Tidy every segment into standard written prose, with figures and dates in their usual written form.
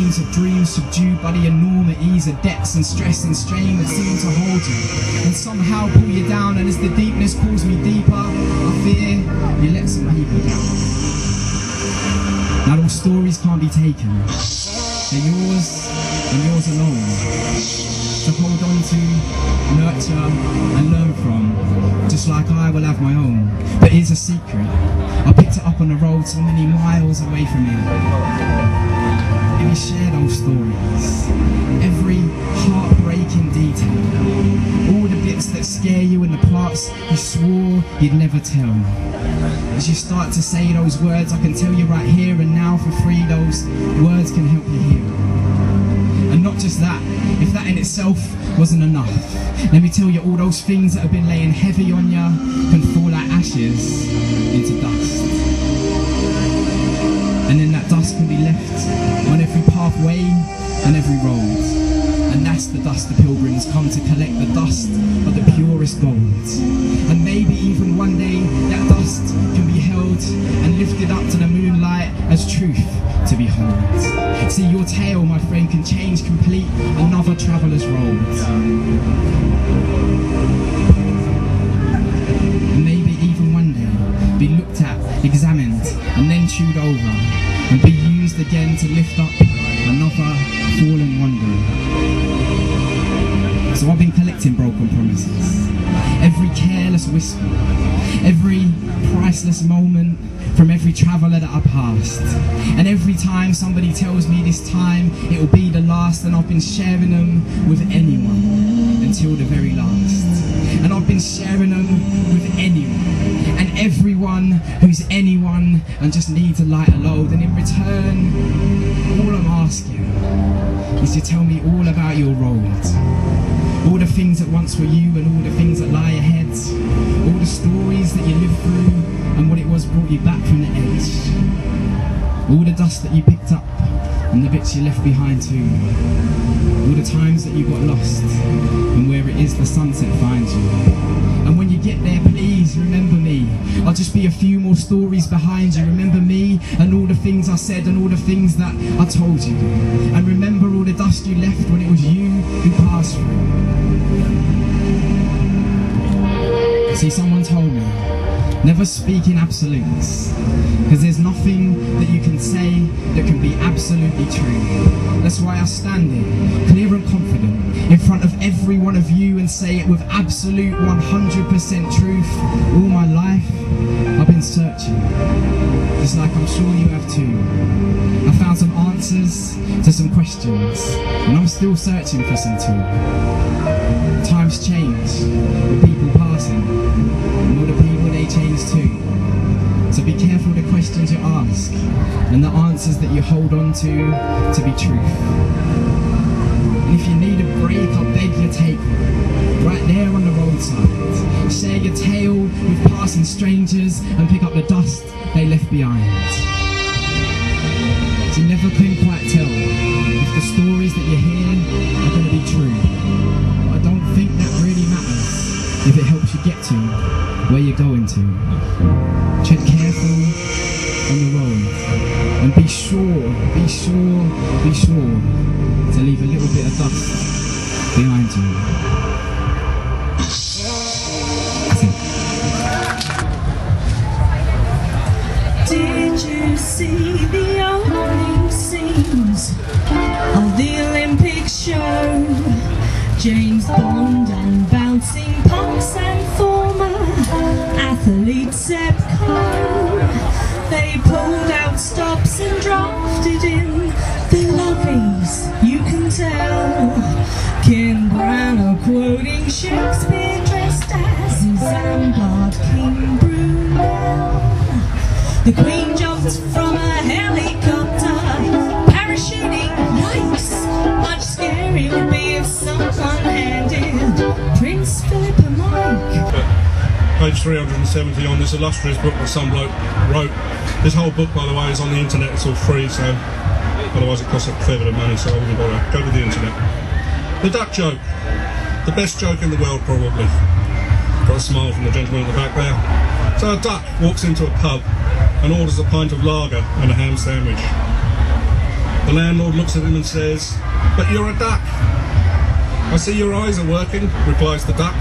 dreams of dreams subdued by the enormities of debts and stress and strain that seem to hold you and somehow pull you down. And as the deepness pulls me deeper, I fear you let some people down. Now those stories can't be taken. They're yours and yours alone, to hold on to, nurture and learn from, just like I will have my own. But here's a secret, I picked it up on the road so many miles away from here. Let me share those stories, every heartbreaking detail, all the bits that scare you and the parts you swore you'd never tell. As you start to say those words, I can tell you right here and now for free, those words can help you heal. And not just that, if that in itself wasn't enough, let me tell you all those things that have been laying heavy on you can fall like ashes into dust. And then that dust can be left on every pathway and every road. And that's the dust the pilgrims come to collect, the dust of the purest gold. And maybe even one day that dust can be held and lifted up to the moonlight as truth to behold. See, your tale, my friend, can change complete another traveller's road. And maybe even one day be looked at, examined, and then chewed over, and be used again to lift up another fallen wanderer. So I've been collecting broken promises, every careless whisper, every priceless moment from every traveller that I passed. And every time somebody tells me this time it will be the last, and I've been sharing them with anyone until the very last. And I've been sharing them with anyone and everyone who's anyone and just needs a lighter load. And in return, all I'm asking is to tell me all about your road, all the things that once were you and all the things that lie ahead, all the stories that you lived through and what it was brought you back from the edge, all the dust that you picked up and the bits you left behind too, all the times that you got lost and where it is the sunset finds you. And when you get there, please remember me. I'll just be a few more stories behind you. Remember me and all the things I said and all the things that I told you. And remember all the dust you left when it was you who passed through. See, someone told me, never speak in absolutes, because there's nothing that you can say that can be absolutely true. That's why I stand here, clear and confident, in front of every one of you and say it with absolute 100% truth. All my life, I've been searching, just like I'm sure you have too. I found some answers to some questions, and I'm still searching for some too. Times change, with people passing, and all the people they change too. So be careful the questions you ask, and the answers that you hold on to be truth. And if you need a break, I beg you take one, right there on the roadside. Share your tale with passing strangers and pick up the dust they left behind. So you never can quite tell if the stories that you hear are going to be true. But I don't think that really matters if it helps you get to where you're going to. Tread careful on the road and be sure to leave a little bit of dust behind you. That's it. Did you see the opening scenes of the Olympic show? James Bond and bouncing punks and former athlete Seb Coe. They pulled out stops and drafted in the lobbies, you can tell. Ken Branagh quoting Shakespeare dressed as Isambard King Brunel. The Queen jumped from a helicopter, parachuting, yikes. Much scarier would be if someone handed Prince Philip a mic. Page 370 on this illustrious book that some bloke wrote. This whole book, by the way, is on the internet. It's all free, so otherwise it costs a fair bit of money, so I wouldn't bother. Go to the internet. The duck joke. The best joke in the world, probably. Got a smile from the gentleman at the back there. So a duck walks into a pub and orders a pint of lager and a ham sandwich. The landlord looks at him and says, "But you're a duck." "I see your eyes are working," replies the duck.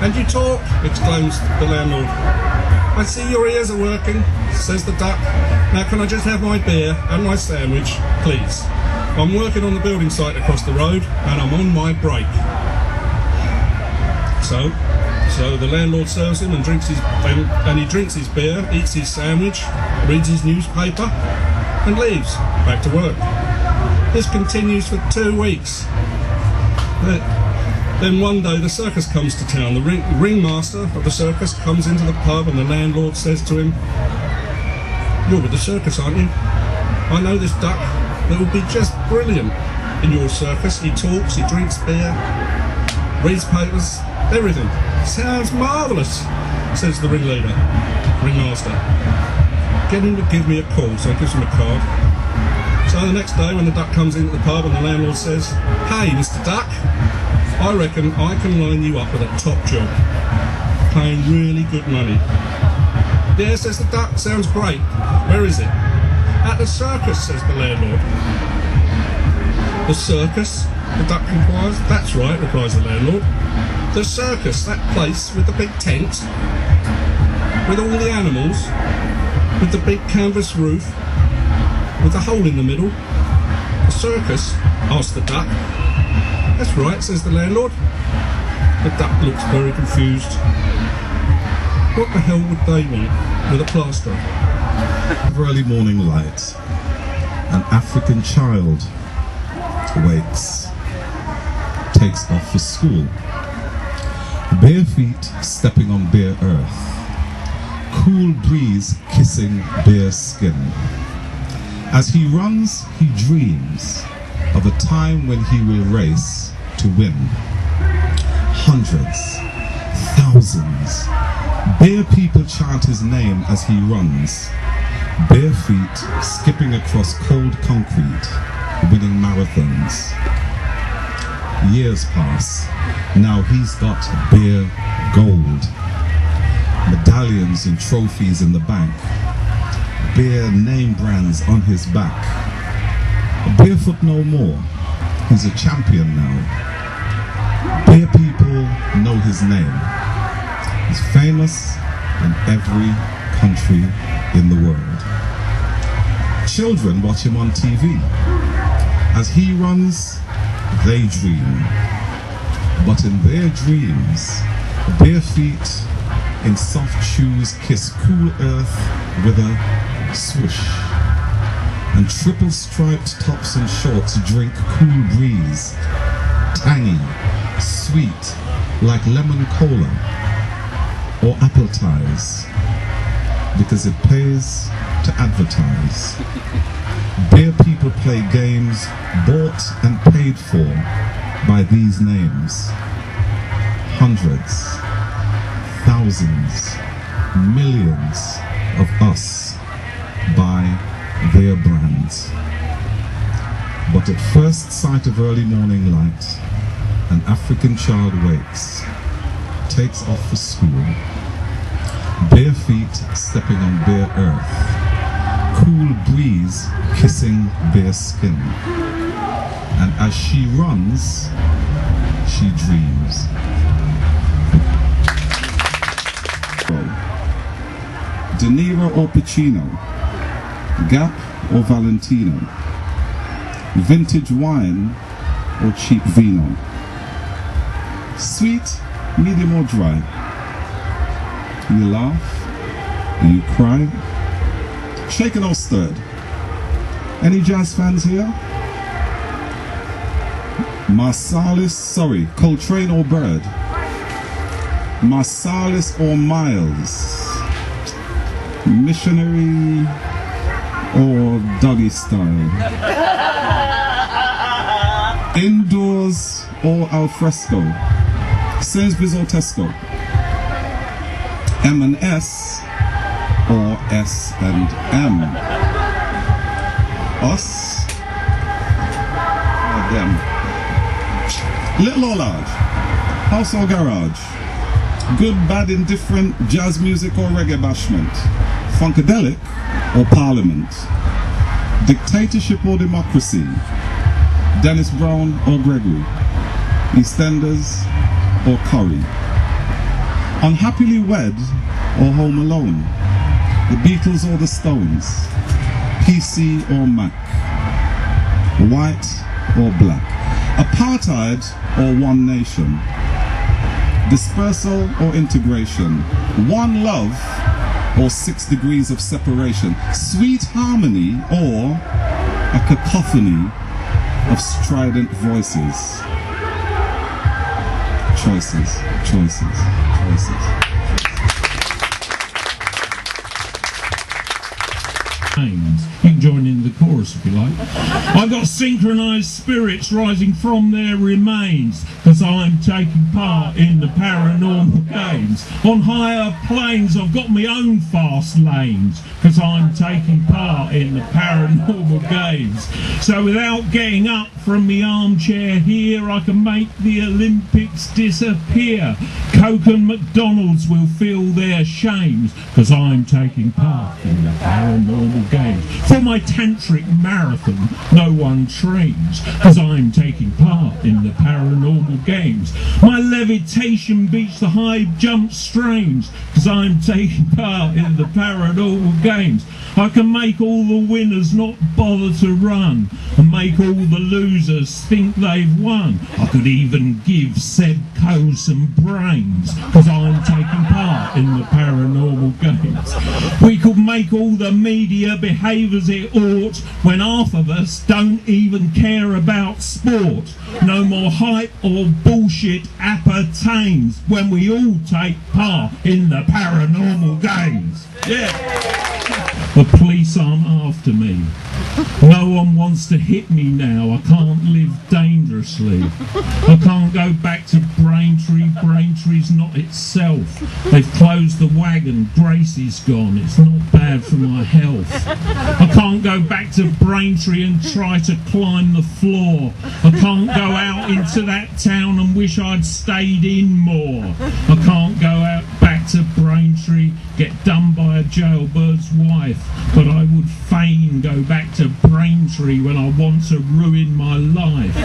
"And you talk," exclaims the landlord. "I see your ears are working," says the duck. "Now can I just have my beer and my sandwich, please? I'm working on the building site across the road and I'm on my break." So the landlord serves him and he drinks his beer, eats his sandwich, reads his newspaper and leaves, back to work. This continues for 2 weeks. Then one day the circus comes to town. The ringmaster of the circus comes into the pub and the landlord says to him, "You're with the circus, aren't you? I know this duck that would be just brilliant in your circus. He talks, he drinks beer, reads papers, everything. Sounds marvellous," says the ringmaster. "Get him to give me a call." So he gives him a card. So the next day when the duck comes into the pub and the landlord says, "Hey, Mr. Duck, I reckon I can line you up with a top job, paying really good money." "Yeah," says the duck, "sounds great. Where is it?" "At the circus," says the landlord. "The circus?" the duck inquires. "That's right," replies the landlord. "The circus, that place with the big tent, with all the animals, with the big canvas roof, with the hole in the middle. The circus?" asks the duck. "That's right," says the landlord. The duck looks very confused. What the hell would they want with a plaster? Early morning light, an African child wakes, takes off for school, bare feet stepping on bare earth, cool breeze kissing bare skin. As he runs, he dreams of a time when he will race to win. Hundreds, thousands, bare people chant his name as he runs, bare feet skipping across cold concrete, winning marathons. Years pass, now he's got bare gold, medallions and trophies in the bank, bare name brands on his back. Barefoot no more, he's a champion now. Bare people know his name. He's famous in every country in the world. Children watch him on TV. As he runs, they dream. But in their dreams, bare feet in soft shoes kiss cool earth with a swoosh. And triple striped tops and shorts drink cool breeze, tangy, sweet, like lemon cola or apple ties, because it pays to advertise. Bare people play games bought and paid for by these names. Hundreds, thousands, millions of us buy their brands. But at first sight of early morning light, an African child wakes, takes off for school, bare feet stepping on bare earth, cool breeze kissing bare skin. And as she runs, she dreams. De Niro or Pacino, Gap or Valentino, vintage wine or cheap vino, sweet, medium or dry. You laugh, you cry, shaken or stirred. Any jazz fans here? Coltrane or Bird, Marsalis or Miles, Missionary or Doggy Style, indoors or al fresco, Sainsbury's or Tesco, M&S or S&M, us or them, little or large, house or garage, good, bad, indifferent, jazz music or reggae bashment, funkadelic or parliament, Dictatorship or democracy? Dennis Brown or Gregory? EastEnders or Curry? Unhappily Wed or Home Alone? The Beatles or the Stones? PC or Mac? White or black? Apartheid or One Nation? Dispersal or integration? One Love or 6 Degrees of Separation? Sweet harmony or a cacophony of strident voices? Choices, choices, choices. You can join in the chorus if you like. I've got synchronised spirits rising from their remains, because I'm taking part in the paranormal games. On higher planes I've got my own fast lanes, because I'm taking part in the paranormal games. So without getting up from my armchair here, I can make the Olympics disappear. Coke and McDonald's will feel their shames, because I'm taking part in the paranormal games. For my tantric marathon no one trains, because I'm taking part in the paranormal games. My levitation beats the high jump strains, because I'm taking part in the paranormal games. I can make all the winners not bother to run, and make all the losers think they've won. I could even give Seb Coe some brains, because I'm taking part in the paranormal games. We could make all the media behave as it ought, when half of us don't even care about sport. No more hype or bullshit appertains, when we all take part in the paranormal games. Yeah. The police aren't after me. No one wants to hit me now. I can't live dangerously. I can't go back to Braintree. Braintree's not itself. They've closed the wagon. Gracie's gone. It's not bad for my health. I can't go back to Braintree and try to climb the floor. I can't go out into that town and wish I'd stayed in more. I can't go out back to Braintree, get done by a jailbird's wife, but I would fain go back to Braintree when I want to ruin my life.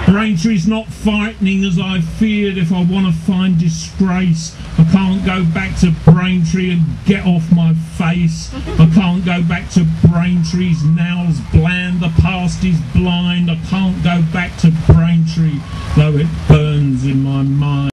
Braintree's not frightening as I feared if I want to find disgrace. I can't go back to Braintree and get off my face. I can't go back to Braintree's now's bland, the past is blind. I can't go back to Braintree, though it burns in my mind.